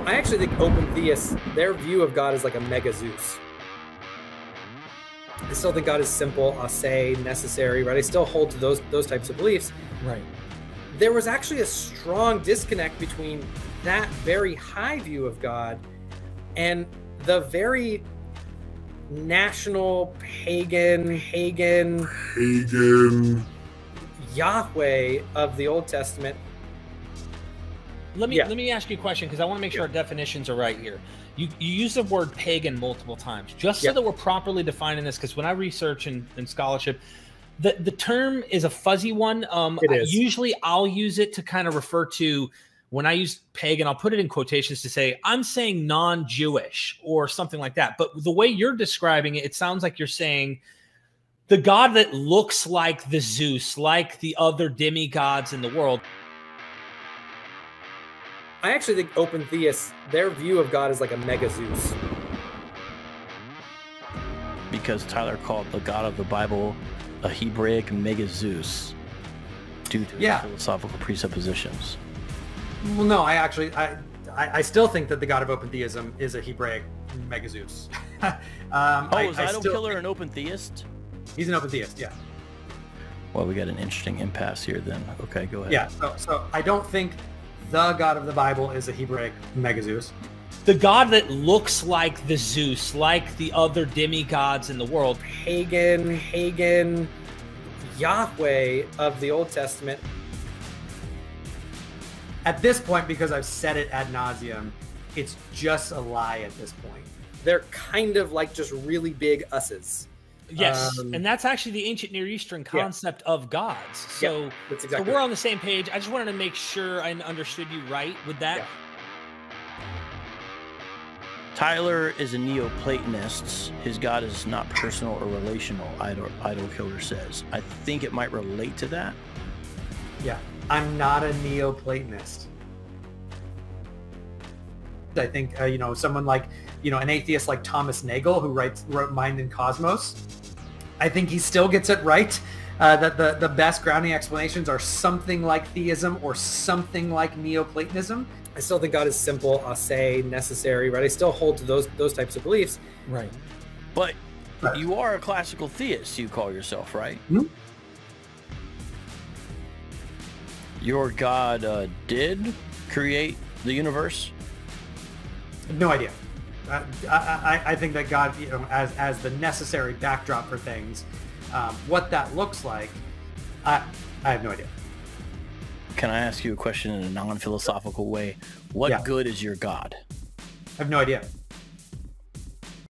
I actually think open theists, their view of God is like a mega Zeus. I still think God is simple, ase, necessary, right? I still hold to those types of beliefs. Right. There was actually a strong disconnect between that very high view of God and the very national pagan Yahweh of the Old Testament. Let me ask you a question, because I want to make sure our definitions are right here. You use the word pagan multiple times, just so that we're properly defining this, because when I research in scholarship, the term is a fuzzy one. It is. Usually I'll use it to kind of refer to, when I use pagan, I'll put it in quotations to say, I'm saying non-Jewish or something like that. But the way you're describing it, it sounds like you're saying the God that looks like the Zeus, like the other demigods in the world. I actually think open theists, their view of God is like a mega Zeus. Because Tyler called the God of the Bible a Hebraic mega Zeus due to his philosophical presuppositions. Well, no, I still think that the God of open theism is a Hebraic mega Zeus. Is Idol Killer an open theist? He's an open theist, yeah. Well, we got an interesting impasse here then. Okay, go ahead. Yeah, so I don't think the God of the Bible is a Hebraic mega Zeus. The God that looks like the Zeus, like the other demigods in the world. Pagan Yahweh of the Old Testament. At this point, because I've said it ad nauseum, it's just a lie at this point. They're kind of like just really big us's. Yes, and that's actually the ancient Near Eastern concept of gods. So, that's exactly so we're on the same page. I just wanted to make sure I understood you right with that. Yeah. Tyler is a Neoplatonist. His God is not personal or relational, Idol Killer says. I think it might relate to that. Yeah, I'm not a Neoplatonist. I think, someone like, an atheist like Thomas Nagel, who wrote Mind and Cosmos, I think he still gets it right, that the best grounding explanations are something like theism or something like Neoplatonism. I still think God is simple, ase, necessary, right? I still hold to those types of beliefs. Right. But you are a classical theist, you call yourself, right? Mm-hmm. Your God did create the universe? No idea. I think that God, as the necessary backdrop for things, what that looks like, I have no idea. Can I ask you a question in a non-philosophical way? What good is your God? I have no idea.